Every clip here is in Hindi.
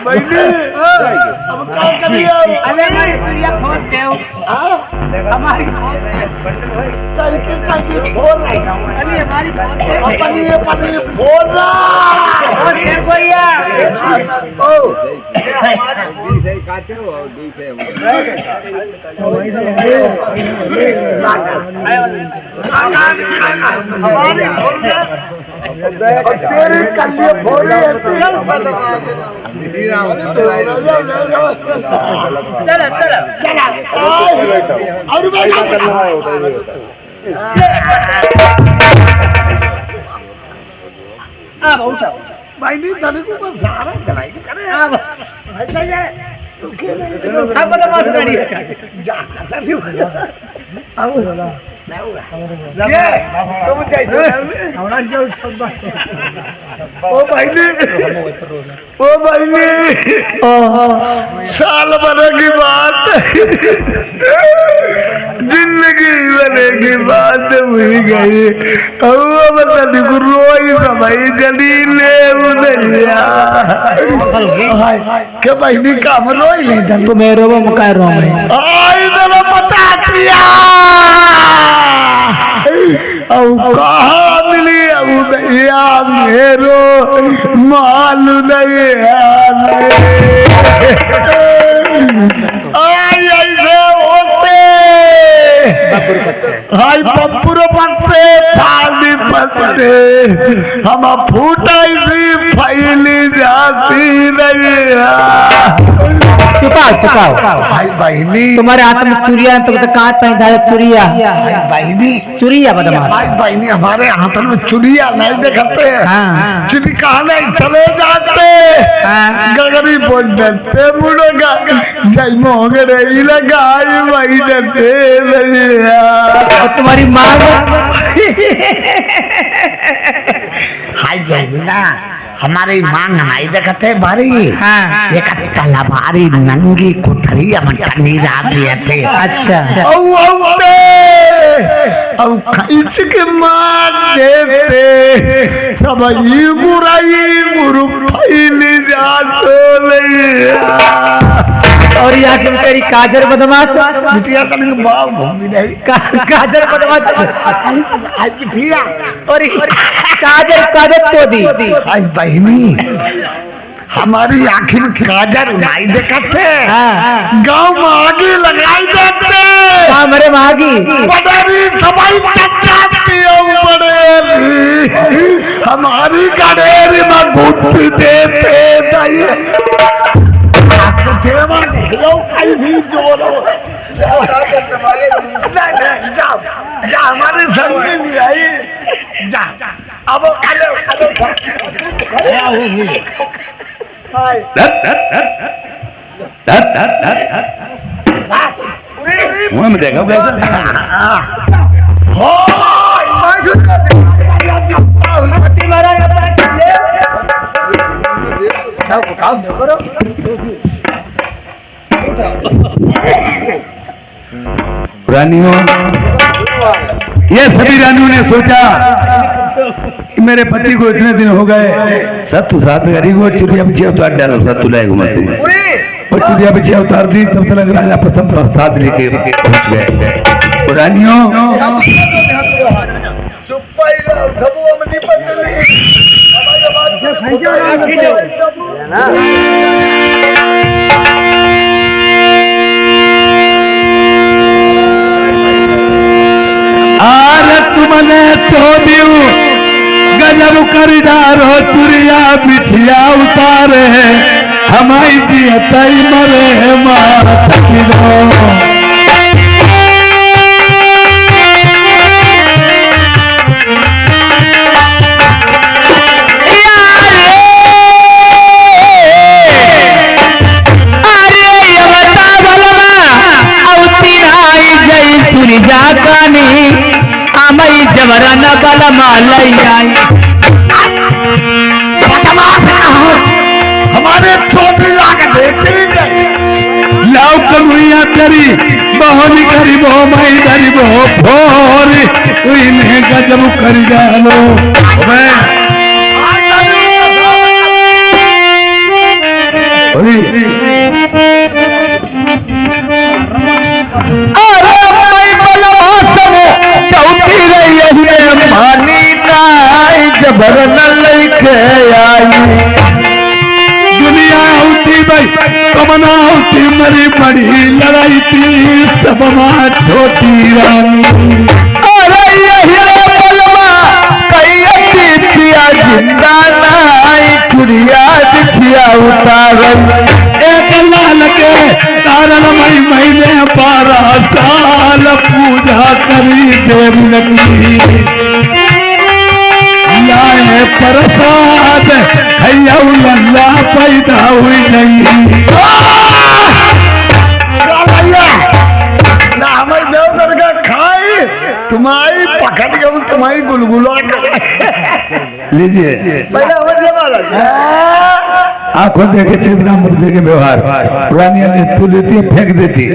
बहनी अब क्या करिए? अरे चिड़िया खोज के हमारी कहीं फोन रही अरे हमारी अपनी फोन रहा भैया तेरी कलिए फोन चला चला चला और भाई नहीं धनी को सारा चलाई करे ओ भाई साल भर की बात जिंदगी भरे की बात हुई गई रोई भाई जलीले के बहनी काम रोई नहीं तो मेरे वो मुका रो बता दिया कहा मिली भैया मेरो माल हाय पप्पुर पत्ते फाली पत्ते हम फूटाई सी फैली जाती रही। चुकाओ भाई बहनी तुम्हारे हाथ में चुरिया तो काट पहना है चुरिया बहनी चुरिया बदमाश भाई बहनी हमारे हाथ में चुरिया नहीं दिखाते चुरी कहने चले जाते गगरी बोल देते मुड़ेगा जय मोगरे लगाई वही देते तुम्हारी माँ हाय जयना हमारी मांग नहीं देखते भारी एक तलवारी नंगी कोठरी मटनी रात थे। अच्छा अब खींच के मार देते सब गुरु फैली जातो और यहाँ तुम तेरी काजर बदमाश बिटिया कभी बाप घूमी नहीं काजर बदमाश बिटिया और काजर तो दी आज बहनी हमारी आँखी में काजर नहीं देखते गाँव में आगे लगाई देते मेरे मागी बड़ी सबाई हमारी गडेरी में गुट्टी देते हमारे संग में भी आई जा अब में देखा रानियों ये सभी रानियों ने सोचा कि मेरे पति को इतने दिन हो गए सत्तू साथ को चुरिया पीछे उतार डालो सत्तू लाए घुमाते और चुरिया पीछे उतार दी तब तक राजा प्रथम प्रसाद लेके पहुंच गए। रानियों तुमने तो दियो गजब करीदारो चुरिया बिछिया उतारे हमारी दिया तई मरे माता की जबरा न बला हमारे छोटी लाओ करुया तेरी बहोनी करी बहो मई करी बहो भोरी इन्हें गजब कर जानो भर न लेके आई दुनिया होती भाई कमना होती मरी बड़ी लड़ाई थी सब मां छोटी रानी अरे यही बलवा कई पिया जिंदा नाई चुड़िया दिखिया उतारन एक लाल के कारण महीने 12 साल पूजा करी देवी लगी लाए प्रसाद हैया लल्ला पैदा हुई नहीं ना हमें देवघर का खाई तुम्हारी पकड़ के तुम्हारी गुलगुला लीजिए पहले आंखों देखे चेतना मुर्दे के व्यवहार पुरानिया ने तू लेती है फेंक देती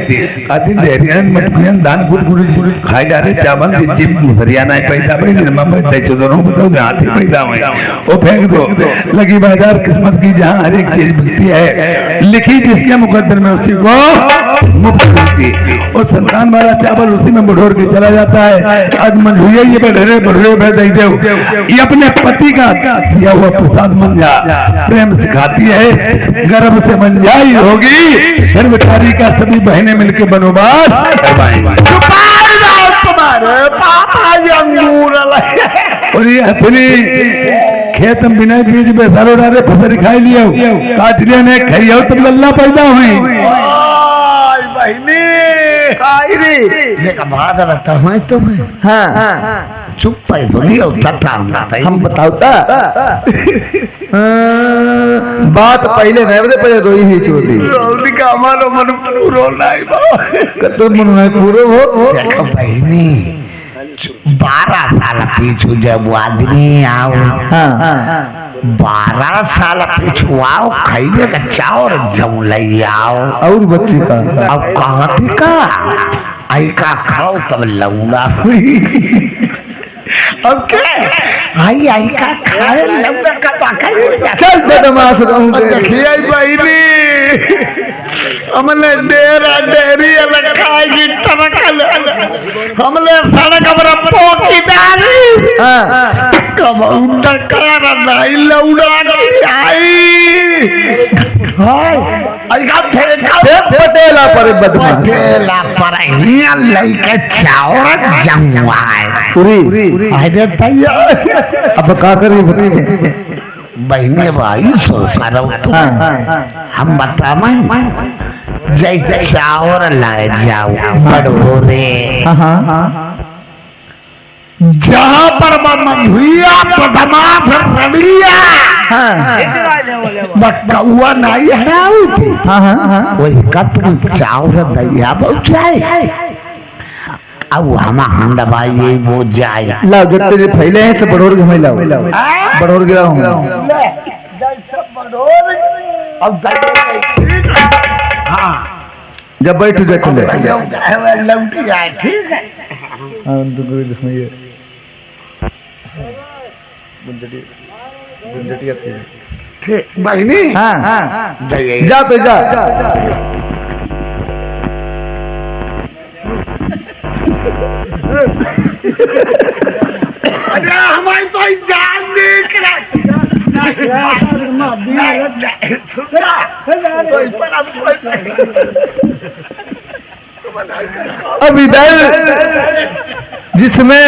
आदि देरियन मटकुयन दान गुड़ खाई जा रहे चावल दी चिप हरियाणा पैदा भाई मम्मी दे दोनों बताओ हाथी पैदा हुए वो फेंक दो लगी बाजार किस्मत की जहाँ हर एक चीज बिकती है लिखी जिसके मुकद्दर में उसी को मुफ्त मिलती और संतान वाला चावल उसी में बढ़ोर के चला जाता है आज मंझुए ये बढ़ोरे दे दे ये अपने पति का दिया हुआ प्रसाद मन जा प्रेम सिखाती है गर्भ से मंजाई होगी फिर बेचारी का सभी बहनें मिलकर बनोबास करवाएंगी तुम्हारे पापा अंगूर और ये हथनी खेत में बिना बीज पे सारो डाले फसल खाई लिया काट लिया ने खाई तब लल्ला पैदा हुई बहनी ये बात रहता है तुम्हें हाँ चुप पाई तो नहीं होता हम बताओता बात पहले नहीं बता पहले रोई ही चोरी रोली का हमारा मन पूरा नहीं कतो मन में पूरा हो देखो बहनी 12 साल पीछू जब वो आदमी आओ हाँ 12 साल पीछू आओ खाइबे का चावर जम लई आओ और बच्ची का अब कहती का आई का खाओ तब लौड़ा हुई अब क्या आई का खाए लौड़ा का पाका चल बदमाश रहूंगे देखिए बहनी हमने डेरा डेरी अलग खाएगी टमकल हमने सड़क पर पोकी डाली कब उठा कर नहीं लौड़ा आई हाय आई का पटेला पर बदमाश पटेला पर हिया लइके चावरत जंगवाए पूरी अरे तैयार अब का करी बताइए बहने भाई सो करो तुम हम बताएं जैसे चावल लाए जाओ बड़ोरे जहाँ पर मधुया प्रथमा रड़िया कौआ नहीं हराई थी वही कतरी चावल दैया पहुँचाए अब हम हंडवा ये वो जाए लाओ जितने फैले हैं सब बढ़ोर घुमाई लाओ बढ़ोर गिरा हूँ हाँ जब बैठ जाते लौटी आए ठीक है ठीक बहनी हाँ जाइए जा पे जा अरे हमारी तो जान देख अब इधर जिसमें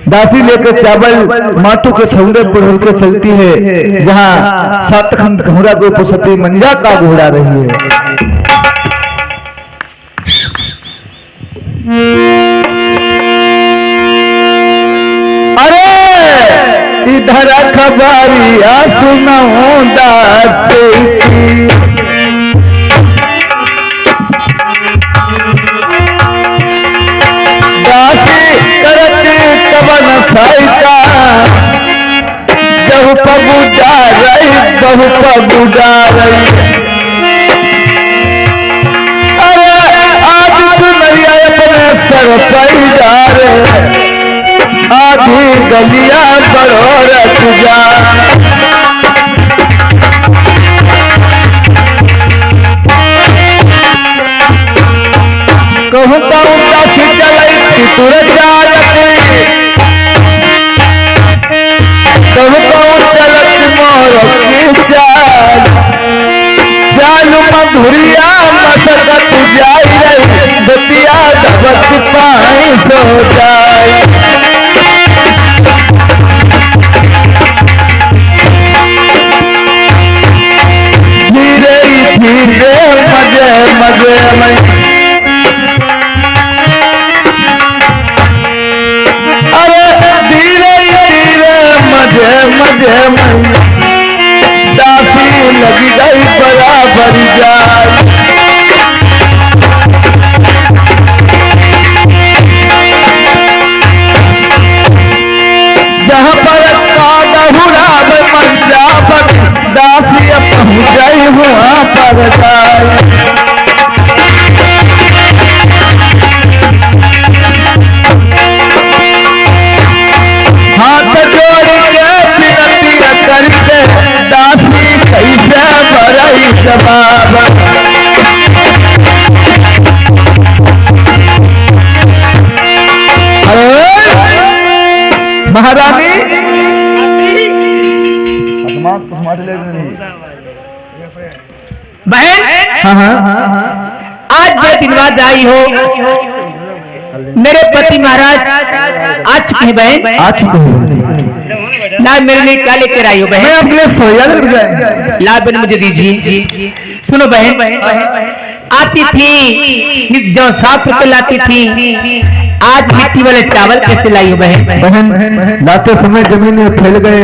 दासी लेकर चावल माटू के सौंदर्य बढ़ के चलती है जहाँ सतखंड घोड़ा को पुसती मंजा का घोड़ा रही है अरे इधर खबरिया सुनाऊं दासी की दासी करती कवन साइका जब पबुजा रही बहु पबुजा रही अरे आज सुनरिया अपने सर पैदा रे आधी गलिया बड़ोरत जा कहूँ दासी चलई तुरंत सबक पाए सो जाए। धीरे धीरे मजे मजे में, अरे धीरे धीरे मजे मजे में दासी लग गई बराबर जाए। जहाँ पर कादहुरा मंजा पर दासी पहुँच गई वहाँ पर जाए। हाथ जोड़ के विनती करके दासी कैसे बरई जवाब। महारानी बहन, आज जो दिन बाद आई हो, मेरे पति महाराज आ चुके हैं बहन। आ चुके हैं ला मेरे लिए क्या लेकर आई हो बहन? मैं अपने सोया लग जाए। ला बहन मुझे दीजिए। सुनो बहन, आती थी जो 7 रुपए लाती थी, आज मिट्टी वाले चावल कैसे लाई हो बहन? बहन लाते समय जमीन में फैल गए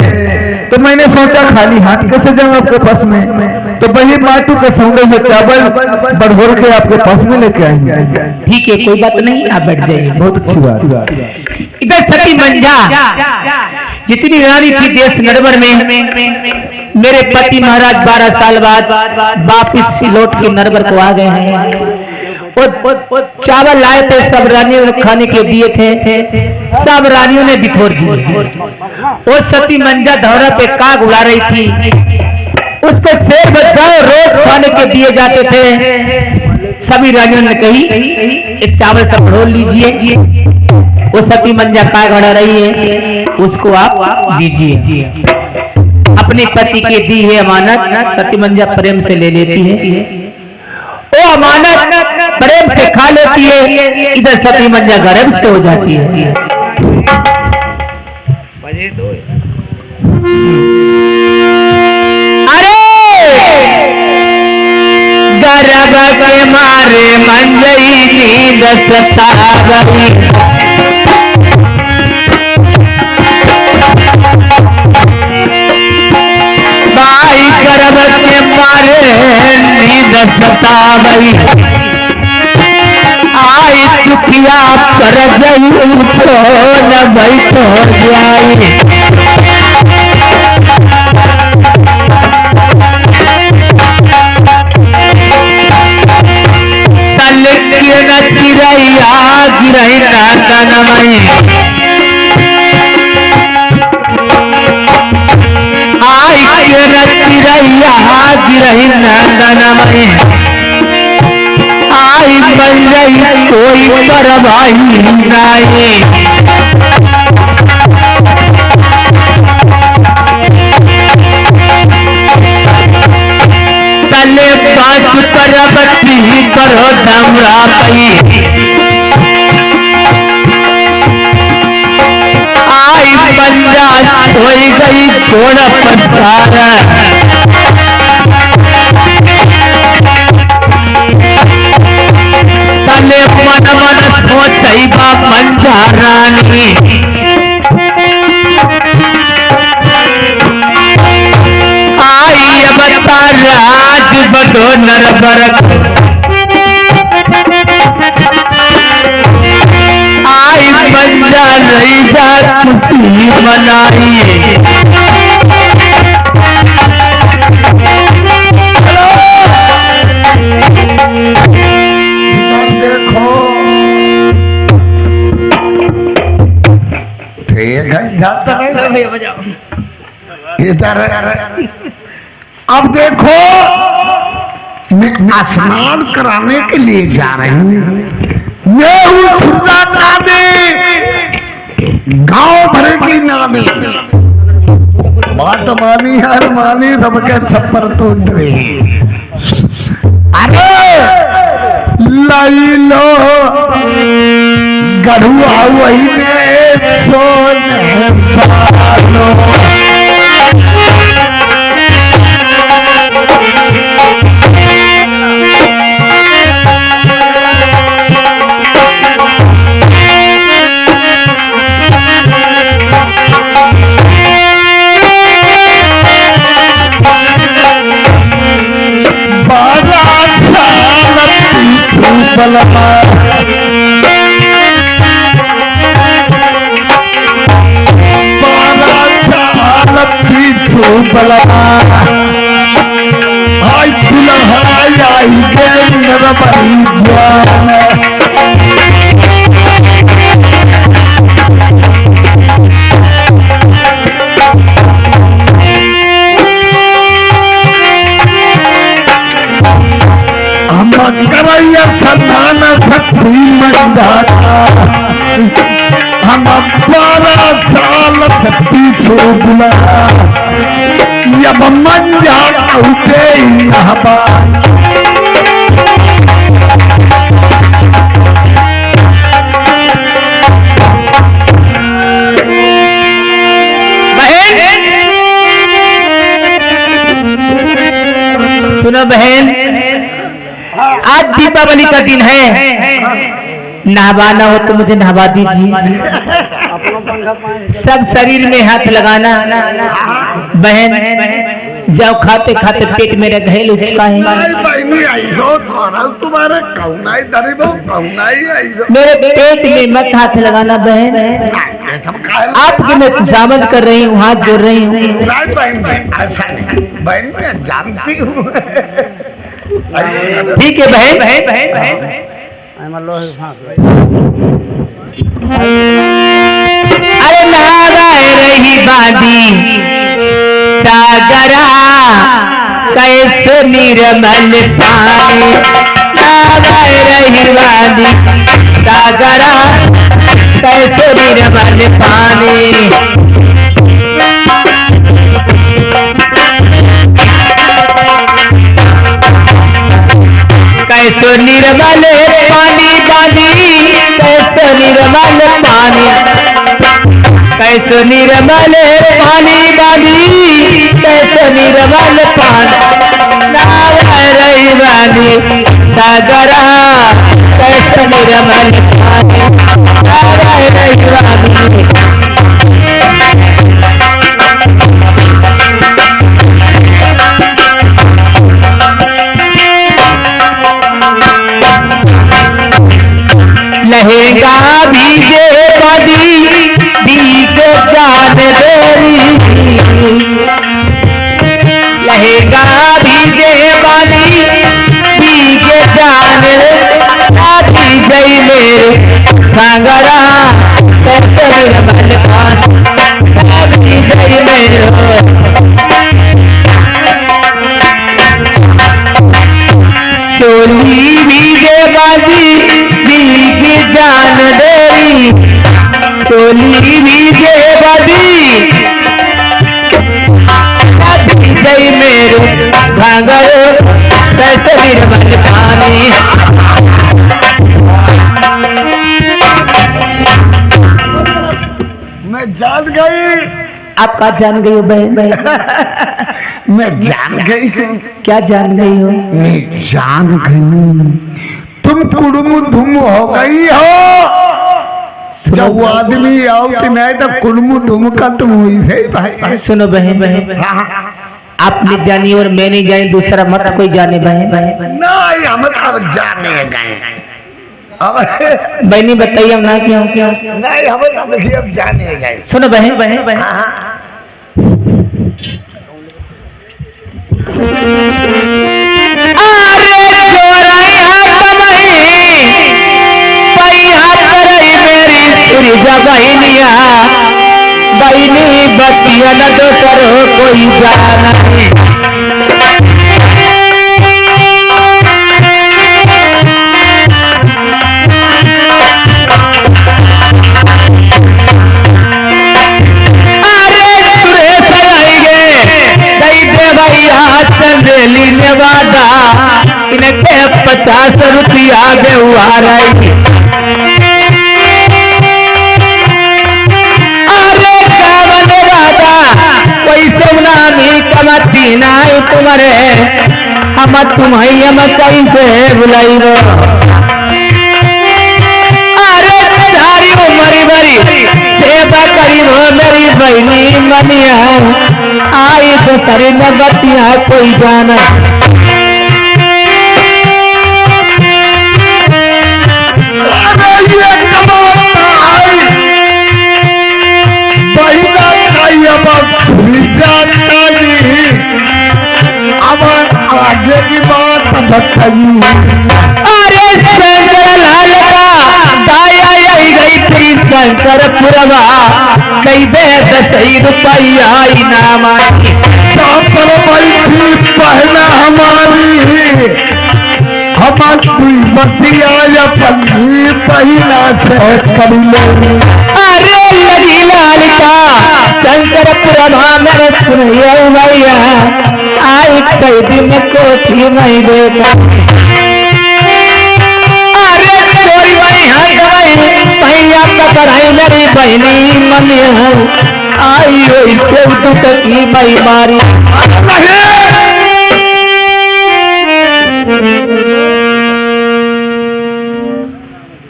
तो मैंने सोचा खाली हाथ कैसे जाऊं आपके पास में, तो वही माटू के सौंदे हुए चावल बढ़ोर के आपके पास में लेके आएंगे। ठीक है, कोई बात नहीं, आप बैठ जाइए। बहुत अच्छी बात। इधर सती मंजा जितनी रानी थी देश नरवर में, मेरे पति महाराज 12 साल बाद वापिस लौट के नरवर को आ गए हैं। चावल लाए थे, सब रानियों ने खाने के दिए थे, सब रानियों ने बिखोर दिए। और सती मंजा धौरा पे काग उड़ा रही थी, उसको शेर बच्चाओं रोज खाने के दिए जाते थे। सभी रानियों ने कही एक चावल सब ढोल लीजिए, वो सती मंजा काग उड़ा रही है, उसको आप दीजिए। अपने पति के दी है अमानत सती मंजा प्रेम से ले लेती है, वो अमानत प्रेम से खा लेती है। इधर सती मंजा गर्भ से हो जाती है। अरे गर्भ के मारे मंजई नींद सता गई, भाई गर्भ के मारे नींद सता गई। आई चुकिया कर गई तो न बैठो जाई। तल के न चिरैया गिरही नमई, आई के न चिरैया गिरही नमई। आई बन गई कोई परवाही नहीं, तले 5 परबती करो धमरा पई। आई बंजा सोई गई छोड़ पसार, तले मन मन सोचई बा मंजा रानी। आई अब राज बदो नरबर, आई मंजा रही जा खुशी मनाई। इधर अब देखो, मैं स्नान कराने के लिए जा रही हूँ। ये गांव भर की नानी बात मानी हर मानी सबके छप्पर टूट रही। अरे लाई लो गढ़ुआ वही ने सोने पालो आई दुल्हन आई के मेरा बड़ी जान हम करैया सन्मान शक्ति मंदाता हम 12 साल पीछे बुला जब मंजा उठे नहबा सुनो बहन, आज दीपावली का दिन है, नहवाना हो तो मुझे नहवा दीजिए। सब शरीर में हाथ लगाना। बहन जाओ, खाते खाते पेट मेरा घायल उसका है। मेरे पेट में मत हाथ लगाना बहन। आपके मैं खुशामद कर रही हूँ, हाथ जोड़ रही हूँ। बहन मैं जानती हूँ। ठीक है बहन। अरे नाराय रही बादी सागरा कैसे निर्मल पानी, नाराय रही बादी सागरा कैसे निर्मल पानी। कैसे निर्मल पानी बांधी, कैसे निर्मल पानी, कैसे निर्मल पानी बांधी, कैसे निर्मल पानी। नाराय रही बांधी सागरा कैसे निर्मल पानी, नाराय रही बांधी। लहेगा भीगे बदी भीगे जान देरी, लहेगा भीगे बदी भीगे जान दी गई मेरे सागरा कैसे निर्मल पानी दी गई मेरे। चोली भीगे बाजी भीगे जान देरी, चोली भीगे बाजी गई मेरे भागर कैसे निर्मल पानी। मैं जान गई। आप कहा जान गई हो बहन? मैं जान गई हूँ। क्या जान गई हो? मैं जान गई तुम कुड़ुम धुम हो गई हो। जब वो आदमी आउट नहीं तो कुड़ुम धुम का तुम हुई है भाई। सुनो बहन, आप नहीं जानी और मैं नहीं जानी, दूसरा मत कोई जाने बहन। नहीं हम अब जाने गए। अब बहनी बताइए हम ना क्यों नहीं हम अब जाने गए। सुनो बहन। अरे जोराई हाथ में पई हाथ करई मेरी सुरजा बहनिया, बहनी बतिया न दो करो कोई जाना नहीं। चंदेली ने वादा इनके 50 रुपया दे बहना तुम्हारे हम तुम्हें हम कैसे बुलाइबो। अरे सारी उम्र भरी सेवा करीब मेरी बहनी मनिया आई तो सरी न बतिया कोई जाना। अब आगे की बात बताइए। अरे शंकर लाल का दाया यही गई थी शंकर पुरवा कई बेस सही रुपया इनाम पहले हमारी बतिया या पत्नी पहला से कर ले। अरे लगी लाल का शंकर पुरवा मेरे सुनिए भैया आई कई दिन को थी नहीं देखा। अरे कोई बड़ी हंस भैया पकड़ाई मेरी बहनी मनी आई से दुख की बीमारी।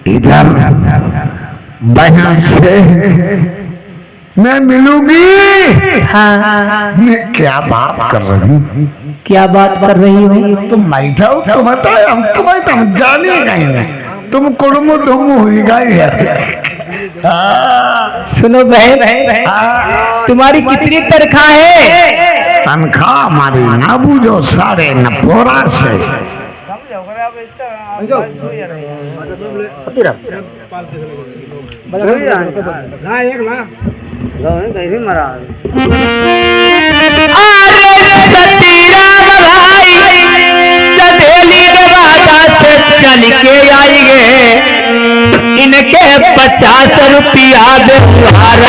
इधर बहन से मैं मिलूंगी। हाँ मैं क्या बात कर रही हूँ? क्या बात कर रही हो? तुम बैठा हो तो बताए हम तुम्हें तो हम जाने गए तुम कुड़मो धुम हुई गई है। सुनो बहन तुम्हारी कितनी तनख्वाह है? तनख्वाह हमारी ना बूझो साढ़े न पोरा से। चल के आएंगे इनके 50 रुपया व्यवहार।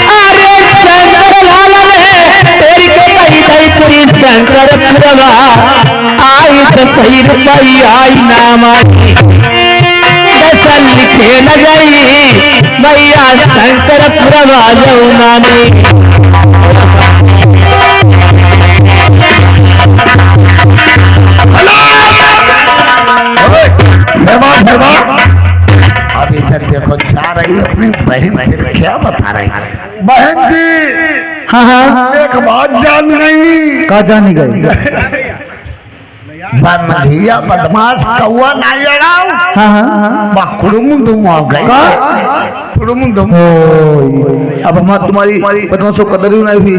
अरे शंकर लाल तेरी के कही गई पूरी शंकर पुरवा आई तो सही रुपया इनाम लिखे न गई भैया शंकर पुरवा जौना ने। अभी तक देखो जा रही अपनी बहन से क्या बता रही है बहन जी। हाँ हाँ एक बात जान गई। कहा जानी गई? बंधिया बदमाश कौआ ना लड़ाओ। हाँ हाँ कुड़ुम दुम हो गई। कुड़ुम दुम। अब हम तुम्हारी बदमाशों कदर ही नहीं हुई।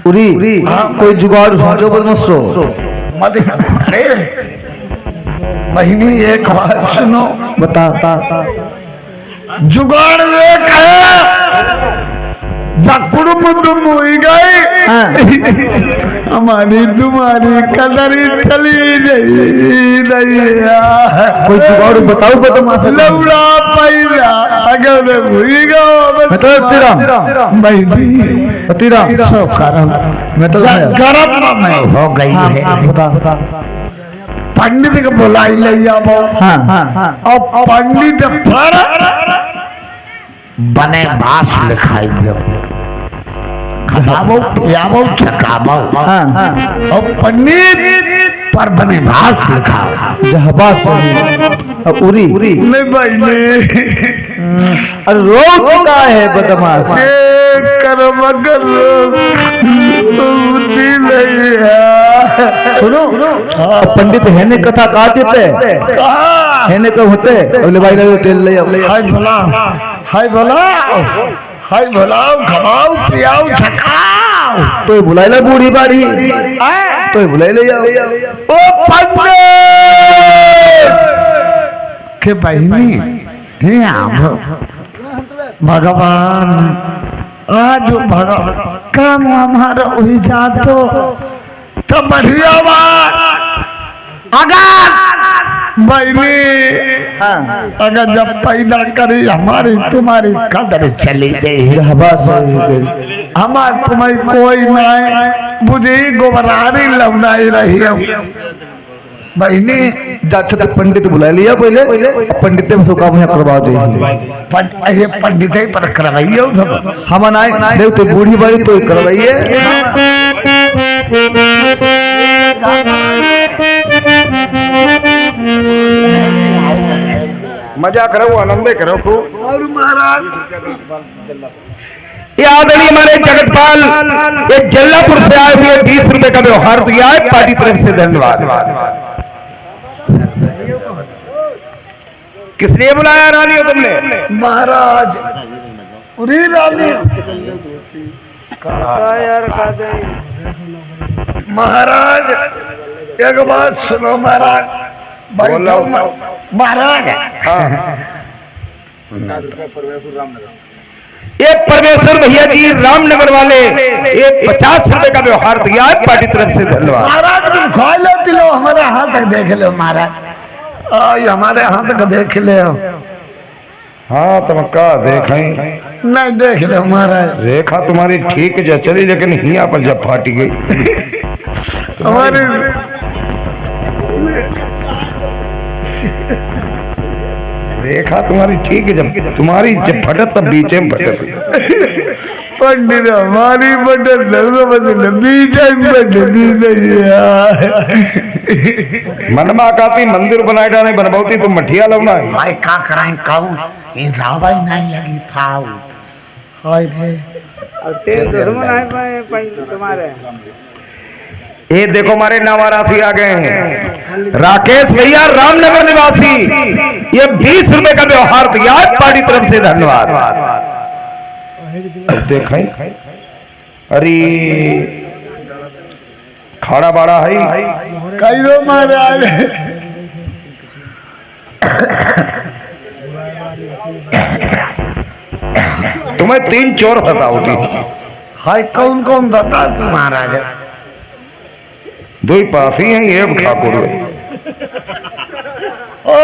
पूरी कोई जुगाड़ सोचो बदमाशों। मत अरे बहनी एक बात सुनो। बता जुगाड़ एक है कुड़ुम दुम हुई गई। हमारी तुम्हारी कदर चली नहीं। कोई जुगाड़ बताओ बदमाश। लौड़ा पैदा अगर हुई गरम में हो गई है। पंडित को बुलाई ले जाओ। और पंडित पर बने बास लिखाई दो खिलावो पियावो छकावो। और पंडित पर बने बास लिखाओ जहाबाज उरी नहीं भाई अरे रोज का है बदमाश। कर मगर सुनो पंडित है ने कथा का देते है ने तो होते अगले भाई ने तेल ले हाय भला हाय भला हाय भलाओ खवाओ पियाओ छकाओ। तो बुलाइला बूढ़ी बाड़ी तो बुलाई ले जाओ। ओ पंडित के बहनी हे भगवान आज भगवान काम हमारा हुई जातो तो बढ़िया बात। अगर बहनी अगर जब पैदा करी हमारी तुम्हारी कदर चली गई। जहाबाज हमार तुम्हें कोई नहीं मुझे गोबरारी लवनाई रही है बहनी। जाते तो पंडित बुला लिया पहले, पंडित से काम यहाँ करवा दे। ये पंडित ही पर करवाइए सब। हम आए देव तो बूढ़ी बाड़ी तो करवाइए। मजा करो, आनंद करो खूब। और महाराज याद है हमारे जगतपाल ये जल्लापुर से आए हुए 20 रुपए का व्यवहार दिया है, पार्टी तरफ से धन्यवाद। किस लिए बुलाया रानियों तुमने? महाराज पूरी रानी महाराज एक बात सुनो महाराज। बोलो। महाराज ये परमेश्वर भैया जी रामनगर वाले ये 50 रुपए का व्यवहार दिया है, पार्टी तरफ से धन्यवाद। महाराज तुम खा लो पी लो, हमारे हाथ तक देख लो महाराज। हमारे हाथ तक देख ले। हाँ तुम का देखें? नहीं देख लो महाराज। रेखा तुम्हारी ठीक जो चली, लेकिन हिया पर जब फाटी गई हमारी रेखा तुम्हारी ठीक है, जब तुम्हारी जब फटत तब बीचे में फटत। पंडित हमारी बटन बीचे में मनमा काती मंदिर बनाए डाले बनबौती तुम मठिया लवना है। भाई का कराएं कहूं ये रावाई नहीं लगी फाउ। हाय रे और तेज धर्म नहीं पाए तुम्हारे। ये देखो हमारे नावारासी आ गए हैं, राकेश भैया रामनगर निवासी, ये 20 रुपए का व्यवहार दिया है, पार्टी तरफ से धन्यवाद। देखें अरे खाड़ा बाड़ा है कई दो महाराज। तुम्हें 3 चोर बताओगी। हाय कौन कौन बता तू महाराज? 2 ही पासी हैं, एक ठाकुर है। ओ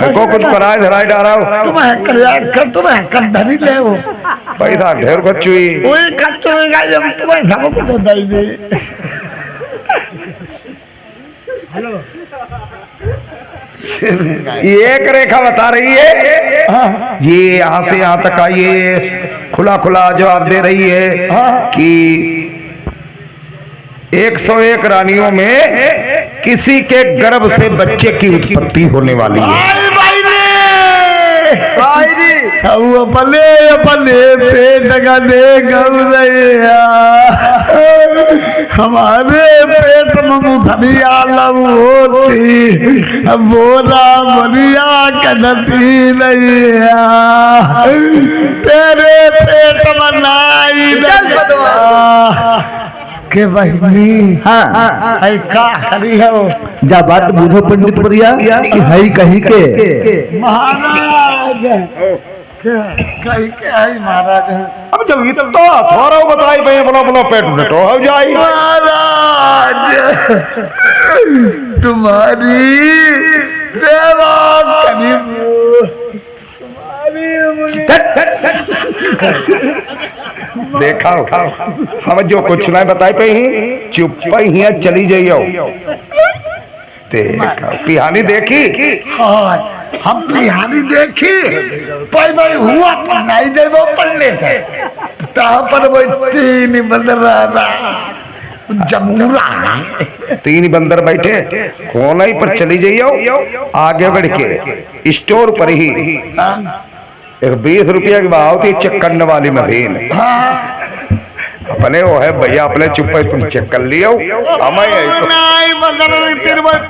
को कुछ कराए धराए डारा तुम्हें कर धरी ले वो पैसा ढेर खर्चुई। वही खर्च होगा जब तुम्हें सब कुछ दई दे। एक रेखा बता रही है, ये यहाँ से यहाँ तक आइए, खुला खुला जवाब दे रही है कि 101 रानियों में किसी के गर्भ से बच्चे की उत्पत्ति होने वाली है। अपने पेट का दे गौरैया, हमारे पेट में मुधरिया लव होती, बोरा बनिया कनती नैया, तेरे पेट में नाई के बहनी। हाँ है का हरी है वो। जा बात बुझो पंडित परिया कि हई कहीं के महाराज कहीं के है महाराज। अब जब तो थोड़ा बताई पे बोलो बोलो पेट उठो हो जाई। महाराज तुम्हारी सेवा करीब देखा हम जो कुछ ना बताई पे ही चुप ही चली जाइयो। देखा पिहानी देखी। हाँ हम पिहानी देखी भाई भाई हुआ पर नहीं दे वो पढ़ने थे पर वो 3 बंदर जमूरा 3 बंदर बैठे कोना ही पर चली जाइयो। आगे बढ़ के स्टोर पर ही एक 20 रुपया की भाव थी चेक करने वाली मशीन। अपने वो है भैया अपने चुप तुम चेक कर लियो।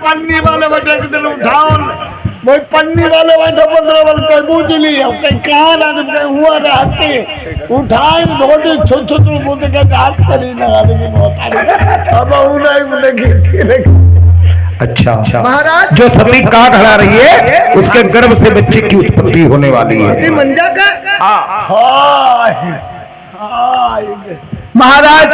पन्नी वाले बैठे उठाओ वो पन्नी वाले बैठे 15 वाले कहीं बूझ लिया कहीं कहाँ ना कहीं हुआ रहते उठाए छोटे छोटे बोलते कहते हाथ करी लगा लेकिन अब अच्छा महाराज जो सती काट हरा रही है उसके गर्भ से बच्चे की उत्पत्ति होने वाली है। मंजा का महाराज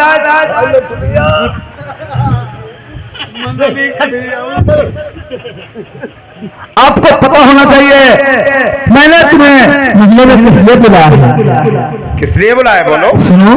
आपको पता होना चाहिए मैंने तुम्हें मतलब किस लिए बुलाया। किस लिए बुलाया बोलो। सुनो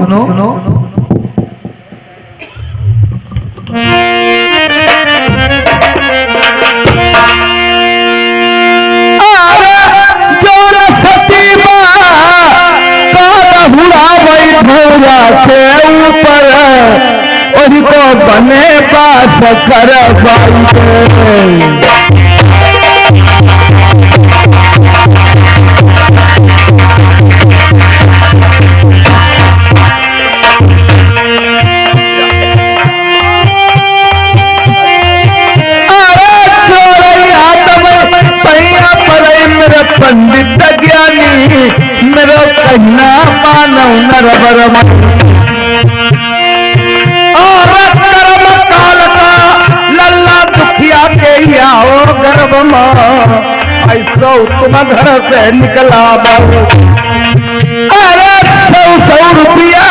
वही को बने पास करवाई दे। पंडित ज्ञानी मेरा कहना मानव नरबर और कर्म काल का लल्ला दुखिया के आओ गर्भ में ऐसा उत्तम घर से निकला बहु। अरे 100 रुपया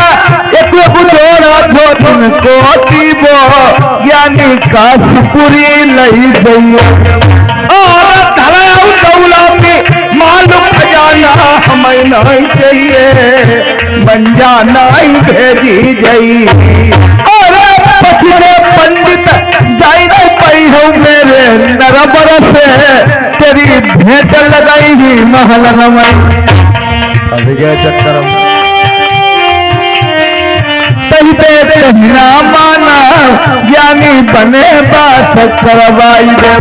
एक जोड़ा जो तुमको दीबो ज्ञानी काशीपुरी नहीं गई और मालूम खजाना हमें नहीं चाहिए बंजा नहीं भेजी गई। और पछले पंडित जाई नहीं पाई हो मेरे नरबर से तेरी भेंट लगाई ही महल रमई चक्कर कहना माना ज्ञानी बने बास करवाई दे।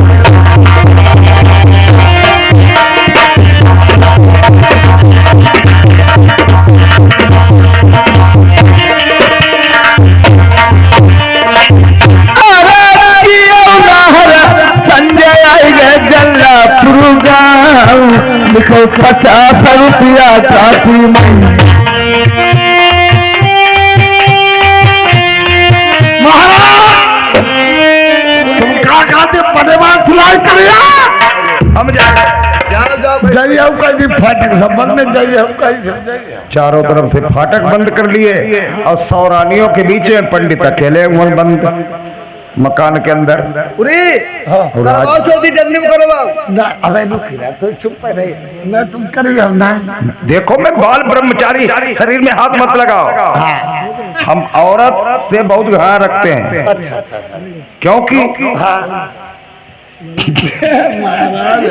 लिखो 50 रुपया काफी महाराज तुम क्या कहते पदेवान सुनाई करिया हम जाइए फाटक संबंध में जाइए चारों तरफ से फाटक बंद कर लिए और 100 रानियों के बीच में पंडित अकेले हुए बंद मकान के अंदर। अबे तो चुप रहे मैं तुम करिए ना। देखो मैं बाल ब्रह्मचारी शरीर में हाथ मत लगाओ। हम औरत से बहुत ध्यान रखते हैं। अच्छा क्योंकि महाराज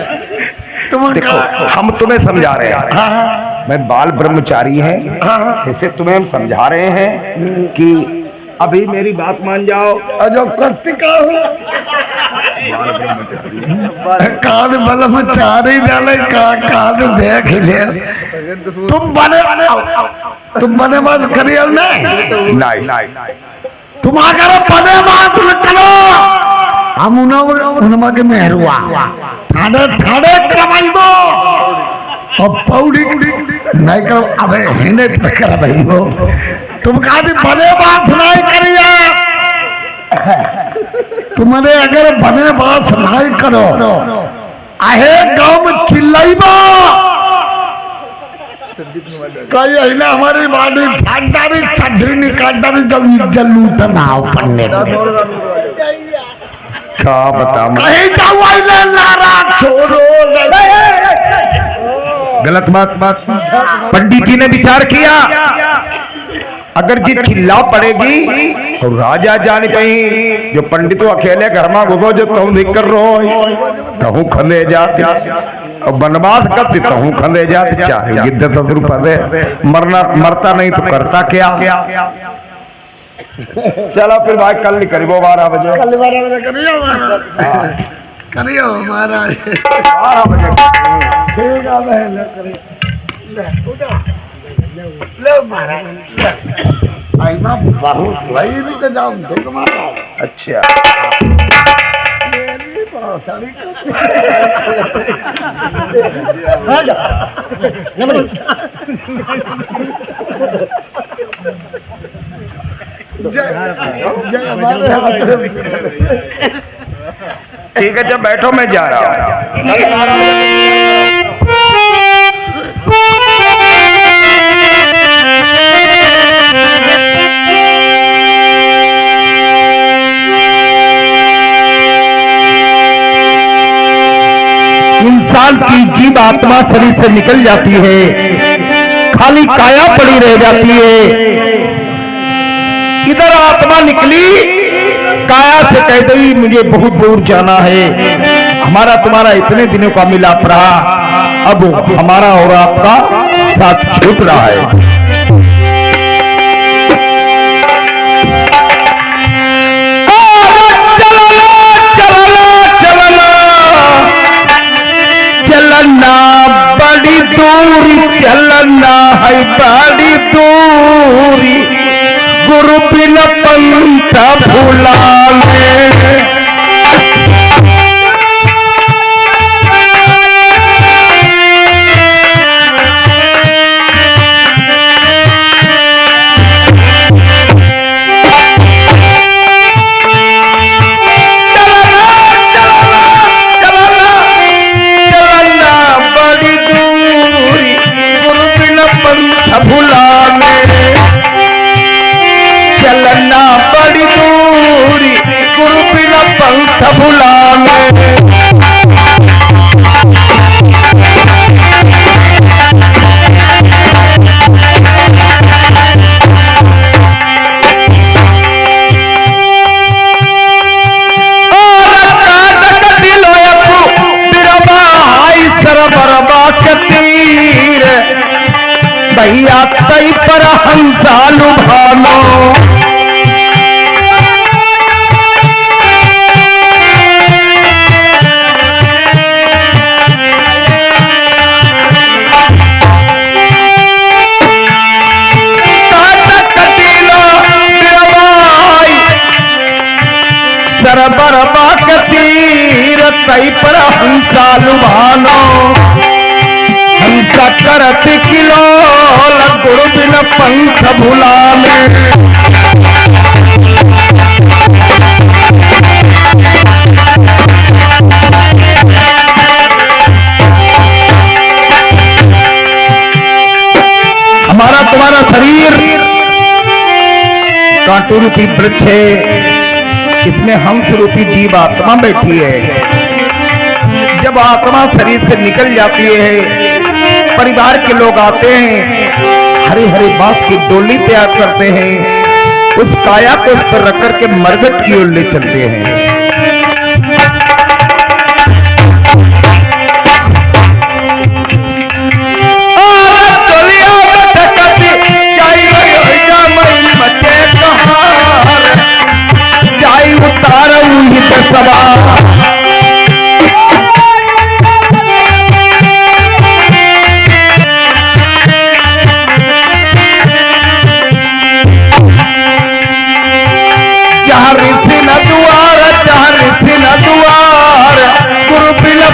देखो हम तुम्हें समझा रहे हैं। मैं बाल ब्रह्मचारी है ऐसे तुम्हें हम समझा रहे हैं कि अभी मेरी बात मान जाओ। जो कर्तिका कान ब्रह्मचारी डाले कान देख ले तुम बने बात करिए नहीं तुम अगर बने बात करो हम उन्होंने के मेहरुआ ठाड़े ठाड़े करवाइबो और पौड़ी नहीं करो अबे हिने करवाइबो तुम कहते बने बात नहीं करिए तुम्हारे अगर बने बात नहीं करो आहे गांव में चिल्लाइबो कई अहिला हमारी बाड़ी फाटदारी छड़ी निकालदारी जब जल्लू तनाव पन्ने क्या बता कहीं जाओ लारा छोड़ो गलत बात पंडित जी ने विचार किया अगर जी चिल्ला पड़ेगी तो राजा जान कहीं जो पंडित अकेले घर में घुसो जो तुम दिक्कत रहो कहूँ खंदे जाते और बनवास करती कहूँ खंदे जाते चाहे गिद्ध तदरू पदे मरता नहीं तो करता क्या। चलो फिर भाई कल नहीं करीबो 12 बजे करियो महाराज 12 बजे ठीक है ले महाराज आईना बहुत भाई भी के जाऊं तो महाराज अच्छा ठीक है जब बैठो मैं जा रहा हूँ। इंसान की जीव आत्मा शरीर से निकल जाती है, खाली काया पड़ी रह जाती है। इधर आत्मा निकली, काया से कह गई मुझे बहुत दूर जाना है, हमारा तुम्हारा इतने दिनों का मिलाप रहा, अब हमारा और आपका साथ छूट रहा है। दूरी चलना है बड़ी दूरी गुरु बिन पंथ भुलाने भुलाने चलना बड़ी दूरी गुरु बिना पंथ भुलाने भैया तई पर हंसा लुभानो सरबर तीर तई पर हंसा लुभानो हंसा करत किलो गुरु बिन पंथ भुलाने हमारा तुम्हारा शरीर कांटू रूपी वृक्ष है, इसमें हंस रूपी जीव आत्मा बैठी है। जब आत्मा शरीर से निकल जाती है, परिवार के लोग आते हैं, हरे हरे बांस की डोली तैयार करते हैं, उस काया को उस पर रख करके मरघट की ओर ले चलते हैं।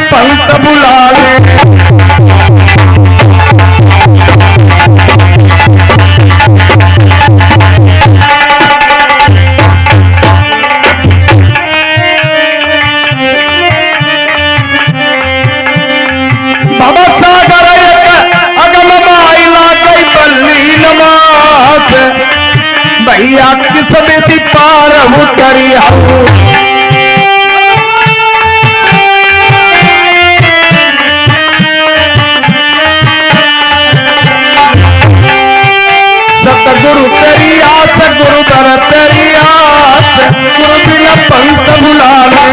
पंथ बुलाने बाबा सागर अगम माइला गई बल्ली नमाज भैया किस बेटी पार उतरिया गुरु तेरी आस गुरु दर तेरी आस गुरु बिना पंथ भुलाने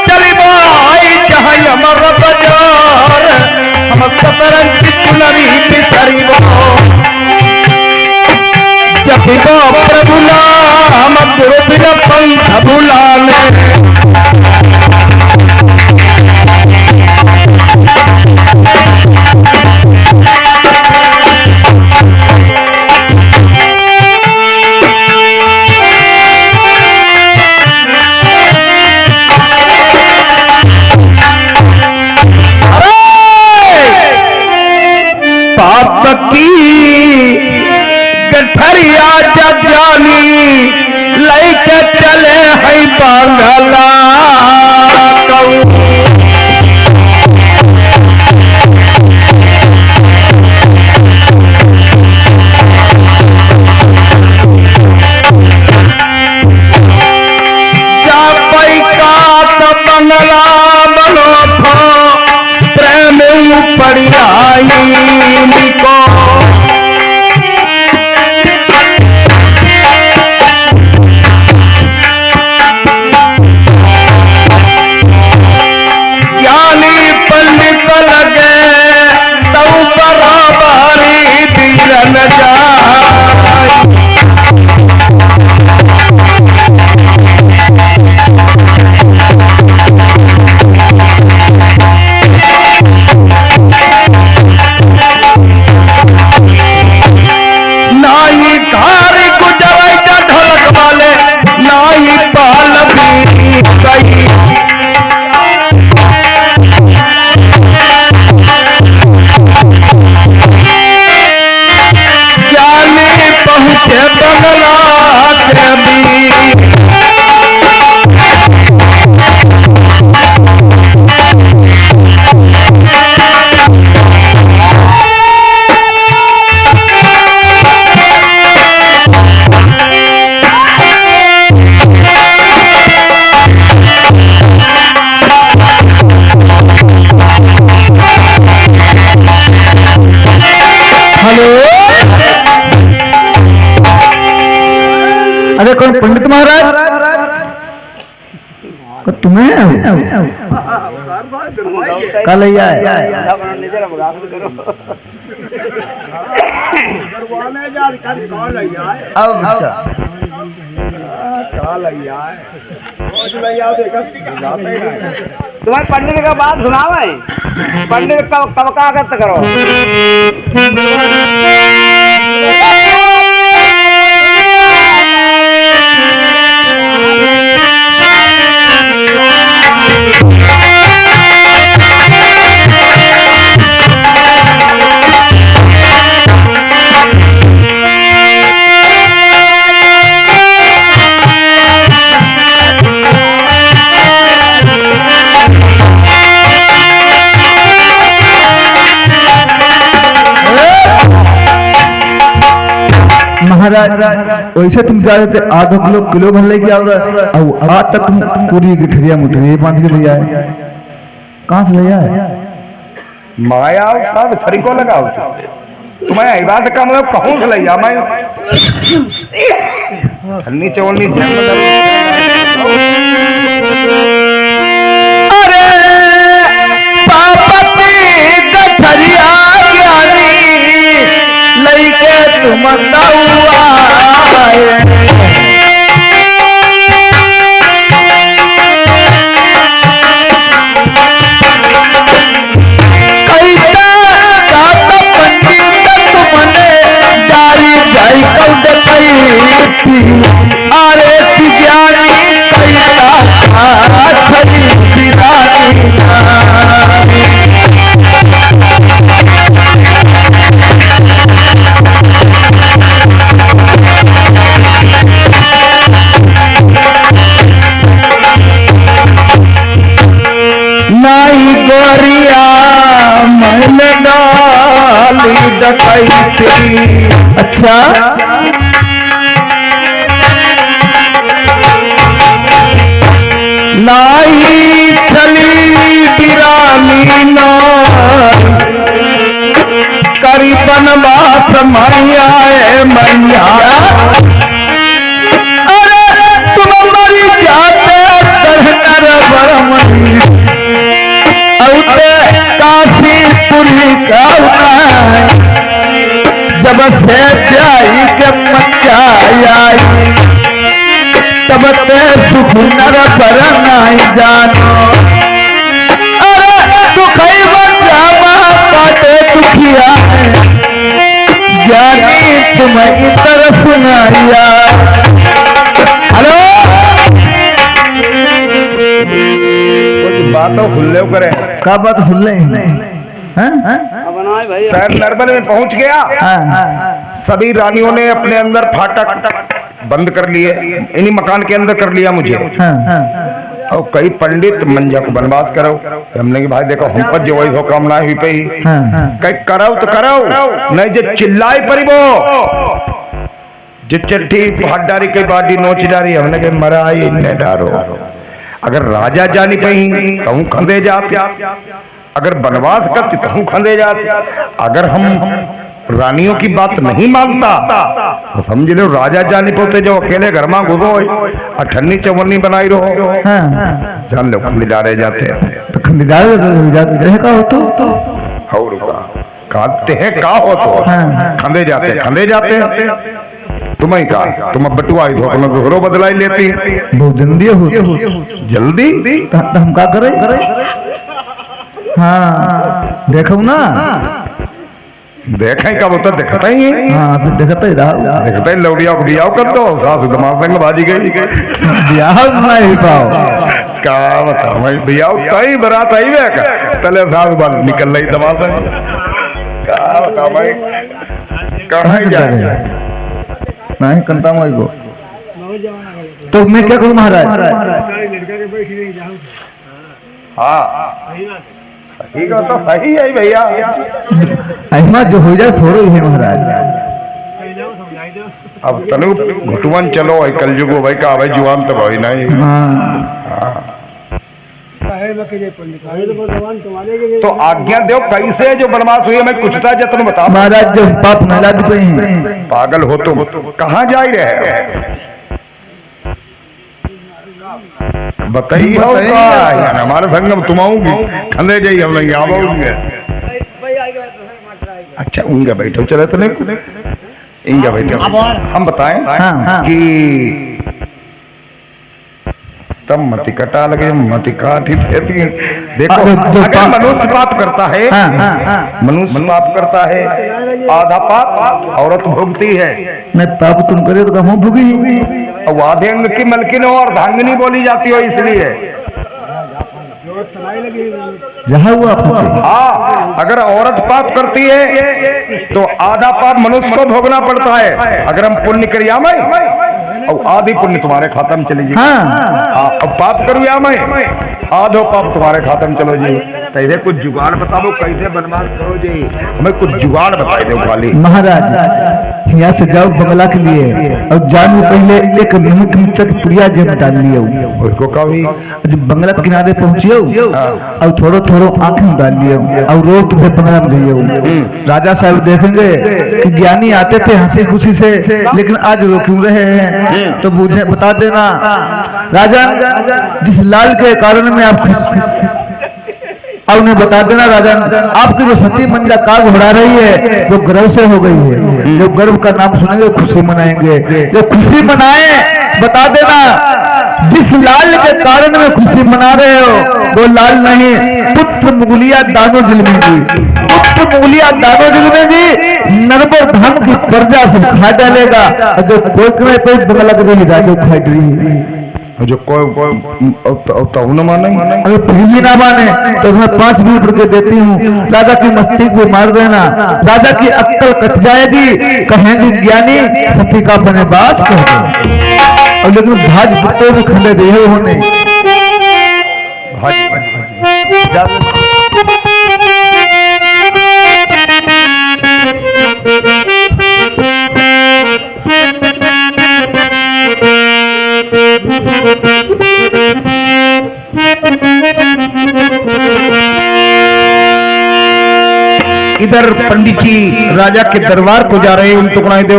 चली बाई जहाँ अमर बाजार हम सतरंग की कुलरी बिसरी वो प्रभु नाम कौन पंडित महाराज को तुम्हें कल है अब अच्छा तुम्हारे पंडित का बात सुनाओ है पंडित कब कागज करो महाराज वैसे तुम जा रहे थे आधो किलो भर लेके आओ आज तक तुम पूरी गिठरिया मुठरिया बांध के ले आए कहाँ से ले आए माया सब फरीको लगाओ तुम्हें बात का मतलब कहूँ से ले जा मैं नीचे और नीचे अरे पापती गठरिया ज्ञानी लइके तुम दउआ अरे ज्ञानी नाई गोरिया मन डाली डकैती अच्छा लाई चली बिरामी करी बनवास मैया मैया अरे तुम मरी जाते कर बरमनी औते काशीपुरी का जब से जाई के मच्चा आई तब ते सुख नर पर नहीं जानो अरे दुखई बजावा काटे दुखिया ज्ञानी तुम्हें इतर सुनाया हेलो बातों खुल्ले करे का बात खुल्ले शहर नरबल में पहुंच गया सभी रानियों ने अपने अंदर फाटक बंद कर लिए इन्हीं मकान के अंदर कर लिया मुझे और कई पंडित मंजा को बनवास करो हमने कि भाई देखो हम पर जो वही हो कामना हुई पे ही कई करो तो करो नहीं जो चिल्लाई परी वो जो चिट्ठी हड्डारी कई बाडी नोच डारी हमने के मराई ने डारो अगर राजा जानी पही कहूँ खंदे जाते अगर बनवास करती कहूँ खंदे जाते अगर हम रानियों की बात नहीं मानता तो समझ लो राजा जानी पोते जो अकेले घर में घुसो अठन्नी चवन्नी बनाई रहो जान लो खंडेदारे जाते हैं तो खंडेदारे का हो तो और कहते हैं का हो तो खंदे जाते तुम्हें कहा तुम अब बटुआ आई तो अपना घरो बदलाई लेती बहुत जल्दी हो जल्दी तो हम क्या करें हाँ देखो ना देखें कब तो देखता ही है हाँ फिर देखता ही लौड़िया को बियाह कर दो सासू दमाग संग बाजी गई ब्याह नहीं पाओ का बताओ मैं बियाह कई बरात आई वे तले सासू बाल निकल रही दमाग संग का बताओ भाई कहाँ जाए नहीं कंता मोई को तो मैं क्या करूं महाराज हाँ सही का तो सही है भैया अहिमा जो हो जाए थोड़ो ही है महाराज अब तनु घुटवन चलो भाई कल जुगो भाई का भाई जुआन तो भाई नहीं तो आज्ञा दो कैसे जो बनवास हुई मैं कुछ था जतन बता महाराज जो पाप महिला भी हैं पागल हो तुम कहाँ जा रहे बताइए यार, हमारे संग में तुम आओगी खंदे जाइए हम लोग आओगे। अच्छा उनका बैठो चले तो नहीं इनका बैठो हम बताएं कि तब मति कटा लगे मति काटी देती। देखो अगर मनुष्य पाप करता है मनुष्य पाप करता है आधा पाप औरत भोगती है। मैं पाप तुम करे तो कहूँ भुगी और आधे अंग की मलकिन और धांगनी बोली जाती हो इसलिए जहाँ हुआ हाँ अगर औरत पाप करती है तो आधा पाप मनुष्य को भोगना पड़ता है। अगर हम पुण्य करिया मैं और आधी पुण्य तुम्हारे खाता में चली जाए। अब पाप करूया मैं आधो पाप तुम्हारे खाता में चलो जी। कैसे कुछ जुगाड़ बताओ कैसे बनवास करो जी हमें कुछ जुगाड़ बताई दो खाली। महाराज यहाँ से जाओ बंगला के लिए और जानू पहले एक नींबू की मिर्चा की पुड़िया जेब में डाल लियो उसको कभी जब बंगला के किनारे पहुंचियो और थोड़ो थोड़ो आंखें में डाल लियो और रोज तुम्हें बंगला में गइयो। राजा साहब देखेंगे कि ज्ञानी आते थे हंसी खुशी से लेकिन आज रो क्यों रहे हैं तो मुझे बता देना राजा जिस लाल के कारण में आप और उन्हें बता देना राजा आपकी जो सती मंजा काग उड़ा रही है वो गर्व से हो गई है। जो गर्व का नाम सुनेंगे खुशी मनाएंगे। जो खुशी मनाए बता देना जिस लाल के कारण में खुशी मना रहे हो वो लाल नहीं पुत्र मुगलिया दानो जिलमेंगी पुत्र मुगलिया दानो जिलमेंगी नरबर धाम की प्रजा से खा डालेगा। जो कोई बंगला के रहेगा जो खाई रही जो कोई न माने अगर फिर भी ना माने तो मैं 5 मिनट रुके देती हूँ। राजा की मस्ती को मार देना राजा की अक्कल कट जाएगी कहेंगे ज्ञानी सती का बनवास कह दो। और लेकिन भाज बुत्तों में खंडे दे उन्होंने इधर पंडित जी राजा के दरबार को जा रहे हैं। उन टुकड़ाएं दो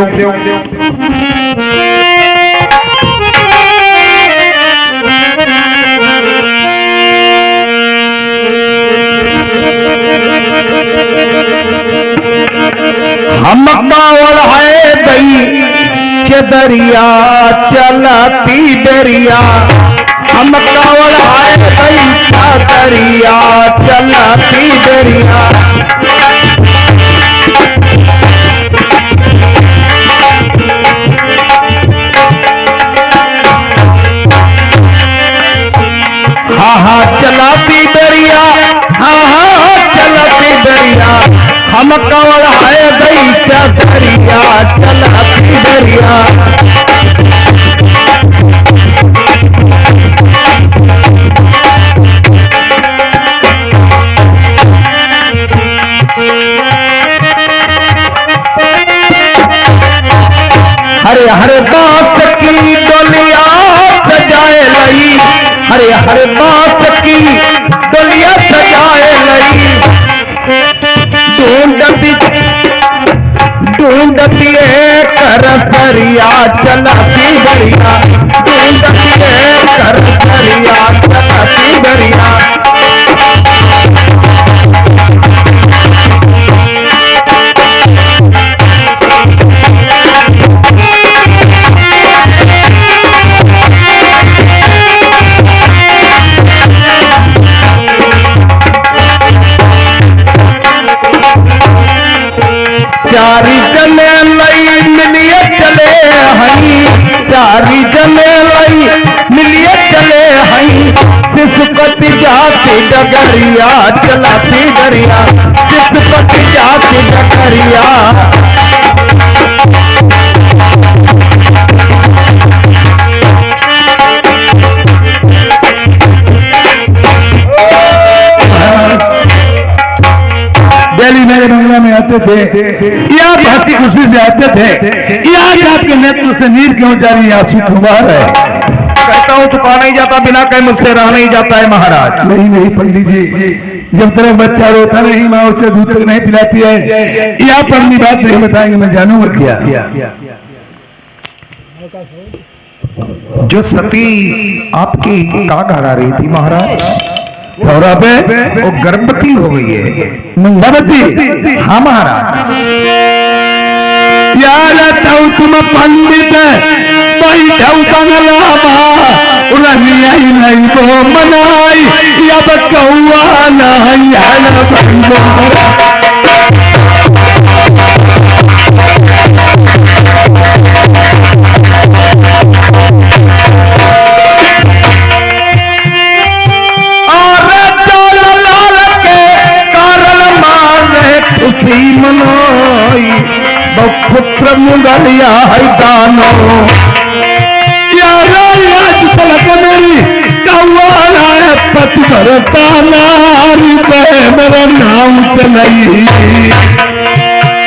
हम कावड़ है दई के दरिया चलती दरिया हम कावड़ है दई का दरिया चलती दरिया हाँ चलाती दरिया हाँ चलाती दरिया हम कवल है दई क्या दरिया चलाती दरिया हरे हरे बांस की डोलिया सजाए लई हरे हरे बांस की डोलिया सजाए लई ढूंढती कर सरिया चलाती दरिया ढूंढती कर सरिया चलाती दरिया चारी जने लई मिलिए चले हई चारी जने लई मिलिए चले हई सिसपति जाती डगरिया चलाती दरिया सिसपति जाती डगरिया दिल्ली मेरे बंगला में आते थे या हंसी खुशी से आते थे या आपके नेतृत्व से नीर क्यों जा रही आंसू तुम्हार है कहता हूँ तो पा नहीं जाता बिना कहे मुझसे रह नहीं जाता है महाराज। नहीं पंडित जी जब तक बच्चा रोता नहीं माँ उसे दूध तक नहीं पिलाती है या अपनी बात नहीं बताएंगे मैं जानूंगा क्या जो सती आपकी काग हरा रही थी महाराज, और अब वो गर्भवती हो गई है। मंदावती? हाँ महाराज। यार तुम पंडित बैठौ बंगलामा, रनियाई नहीं तो मनाई, अब कौआ नहीं आना बंगला। खुशी मनाई पुत्र मुगलिया है दानो, यार आज तलक मेरी कौवाला है पति भरता नारी पे मेरा नाम चलाई।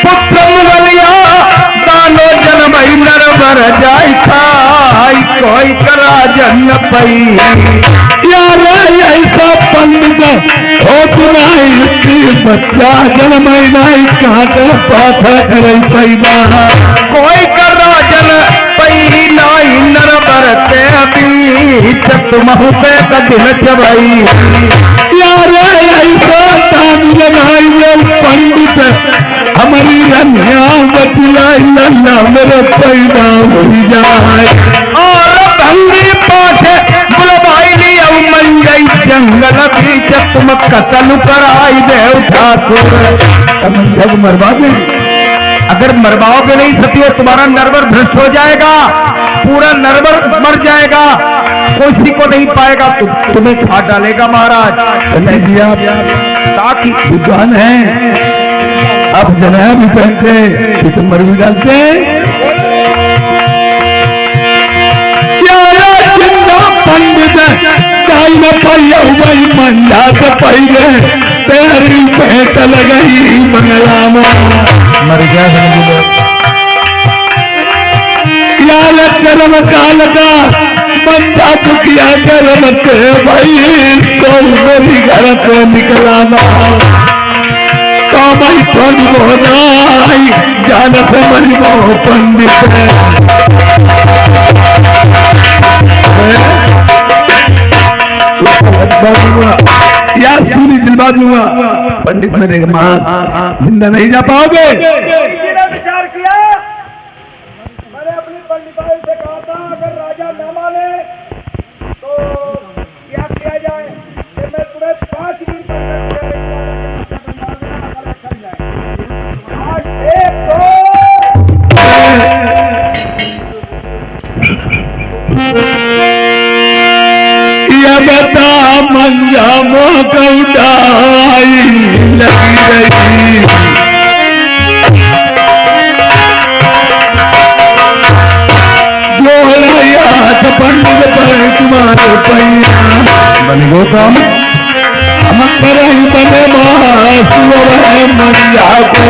पुत्र मुगलिया दानो जनमई नरबर जाय खाई, कोई करा जन पई। यार ऐसा पंडित हो तुनाई बच्चा जनमई नहीं काटे पाथा करे पैदा, कोई करा जन पई नाई नर बरते बीच तुमहु पे कदिल चबाई। यार ऐसा तान लगाई पंडित हमारी रन्या बचलाई लल्ला मेरे पैदा हो जाए। और भंगी पाठे बुलवाई लिया मन गई जंगल बीच तुम कतल कराई देव ठाकुर। जब मरवा दे, अगर मरवाओगे नहीं सतियो तुम्हारा नरवर भ्रष्ट हो जाएगा, पूरा नरवर मर जाएगा, किसी को नहीं पाएगा, तुम्हें खा डालेगा महाराज। ताकि विद्वान है अब जना भी पहनते तुम मर भी डालते। पंडित काई न पैया हुई मंजा से पहले तेरी पेट लगई मंगला में मर गया। यार कर्म काल का मंजा दुखिया कर्म के भाई, तो मेरी घर से निकला ना तो भाई कौन बोलाई जान से मरी वो पंडित यार सूरी दिलवा दूंगा, पंडित मेरे मां जिंदा नहीं जा पाओगे। विचार किया, मैंने अपनी पंडिताई से कहा था अगर राजा न माने तो क्या किया जाए कि मैं तुम्हें 5 दिन बता मंजा मोकौटाई लगी रही। जोड़ा याद पंडित पर तुम्हारे पैया बन गौतम हम पर ही बने मासूर मंजा को।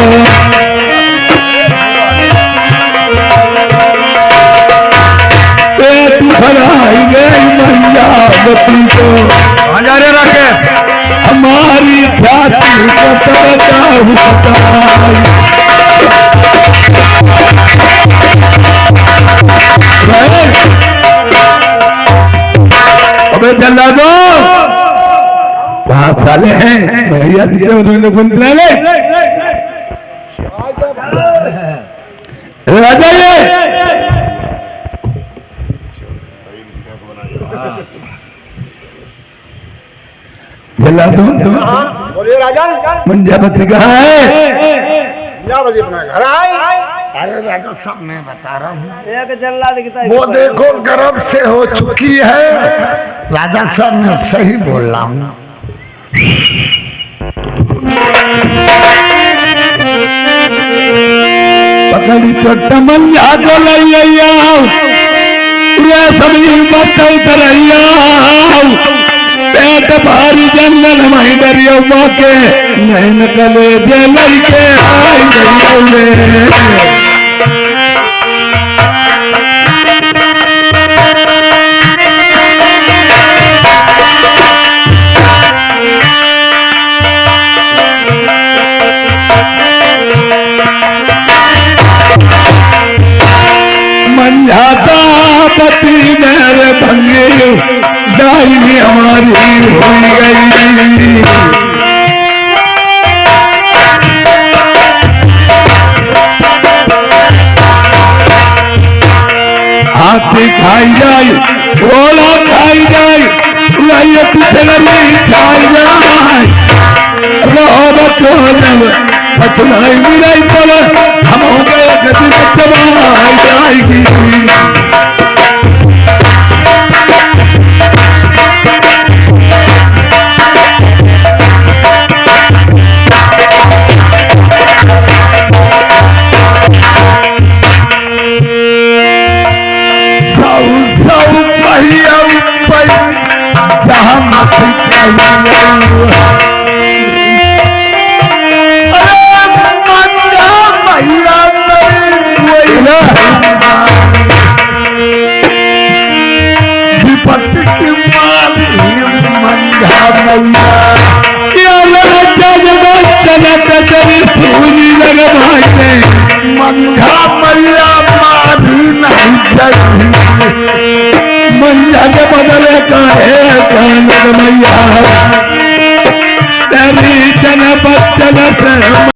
खराई गई मंजावती को हजारे रखे हमारी ख्याति को पता अबे चला दो वहां साले हैं भैया राजा ये जला दो बोलिए राजा। मंजावती कहाँ है? मंजावती अपना घर आए। अरे राजा साहब मैं बता रहा हूँ एक जल्लाद की वो देखो गर्भ से हो चुकी है। राजा साहब मैं सही बोल रहा हूँ। पकड़ी चोट मंजा को लैया सभी बतैया पेट भारी जंगल में डरियो के नैन कले जे लड़के आई गई। मंझाता पति मेरे भंगे दाई हमारी हो गई। हाथी खाई जाए ओला खाई जाए लाइए पिछली खाई जाए पतलाई मिलाई पर हम हो गए गति चबाई जाएगी। मंझा मैया मारी नहीं जाती मंझा के बदले कहे मैया तेरी जन बच्चन से